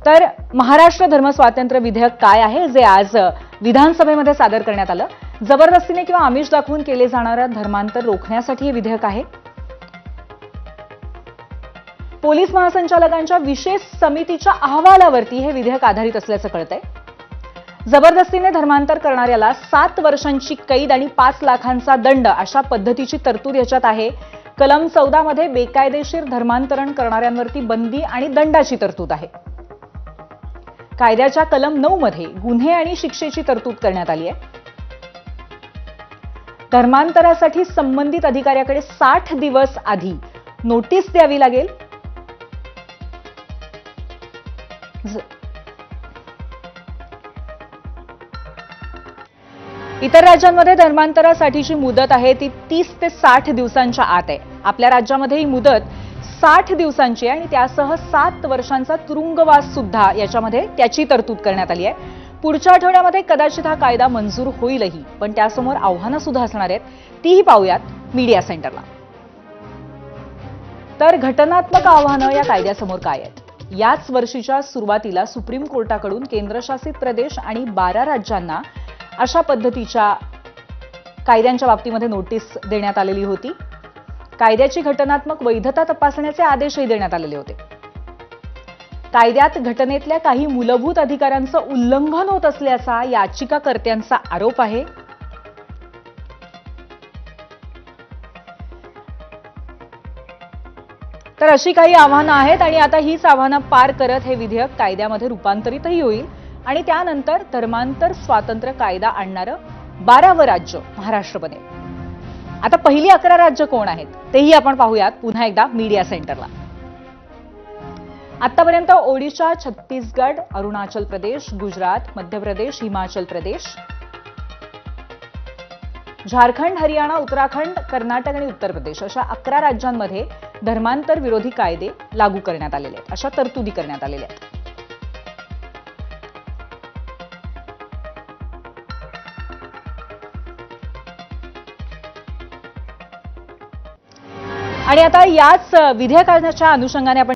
तर महाराष्ट्र धर्मस्वातंत्र्य विधेयक काय आहे जे आज विधानसभेमध्ये सादर करण्यात आलं। जबरदस्तीने किंवा आमिष दाखवून केले जाणारे धर्मांतर रोखण्यासाठी हे विधेयक आहे। पोलीस महासंचालकांच्या विशेष समितीच्या अहवालावरती हे विधेयक आधारित असल्याचं कळतंय। जबरदस्तीने धर्मांतर करणाऱ्याला 7 वर्षांची कैद आणि 5 लाखांचा दंड अशा पद्धतीची तरतूद याच्यात आहे। कलम 14 मध्ये बेकायदेशीर धर्मांतरण करणाऱ्यांवरती बंदी आणि दंडाची तरतूद आहे। कायद्याच्या कलम 9 मध्ये गुन्हे आणि शिक्षेची तरतूद करण्यात आली आहे। धर्मांतरासाठी संबंधित अधिकाऱ्याकडे 60 दिवस आधी नोटीस द्यावी लागेल। इतर राज्यांमध्ये धर्मांतरासाठीची मुदत आहे ती 30 ते 60 दिवसांच्या आत आहे। आपल्या राज्यामध्ये ही मुदत 60 दिवसांची आहे आणि त्यासह 7 वर्षांचा तुरुंगवास सुद्धा याच्यामध्ये त्याची तरतूद करण्यात आली आहे। पुढच्या आठवड्यामध्ये कदाचित हा कायदा मंजूर होईलही, पण त्यासमोर आव्हानं सुद्धा असणार आहेत, तीही पाहूयात मीडिया सेंटरला। तर घटनात्मक आव्हानं या कायद्यासमोर काय आहेत? याच वर्षीच्या सुरुवातीला सुप्रीम कोर्टाकडून केंद्रशासित प्रदेश आणि 12 राज्यांना अशा पद्धतीच्या कायद्यांच्या बाबतीमध्ये नोटीस देण्यात आलेली होती। कायद्याची घटनात्मक वैधता तपासण्याचे आदेशही देण्यात आलेले होते। कायद्यात घटनेतल्या काही मूलभूत अधिकारांचं उल्लंघन होत असल्याचा याचिकाकर्त्यांचा आरोप आहे। तर अशी काही आव्हानं आहेत आणि आता हीच आव्हानं पार करत हे विधेयक कायद्यामध्ये रूपांतरितही होईल आणि त्यानंतर धर्मांतर स्वातंत्र्य कायदा आणणारं 12वं राज्य महाराष्ट्र बनेल। आता पहिली 11 राज्य कोण आहेत तेही आपण पाहूयात पुन्हा एकदा मीडिया सेंटरला। आतापर्यंत ओडिशा, छत्तीसगड, अरुणाचल प्रदेश, गुजरात, मध्य प्रदेश, हिमाचल प्रदेश, झारखंड, हरियाणा, उत्तराखंड, कर्नाटक आणि उत्तर प्रदेश अशा 11 राज्यांमध्ये धर्मांतर विरोधी कायदे लागू करण्यात आलेले आहेत, अशा तरतुदी करण्यात आलेल्या आहेत। आणि आता याच विधेयकाच्या अनुषंगाने आपण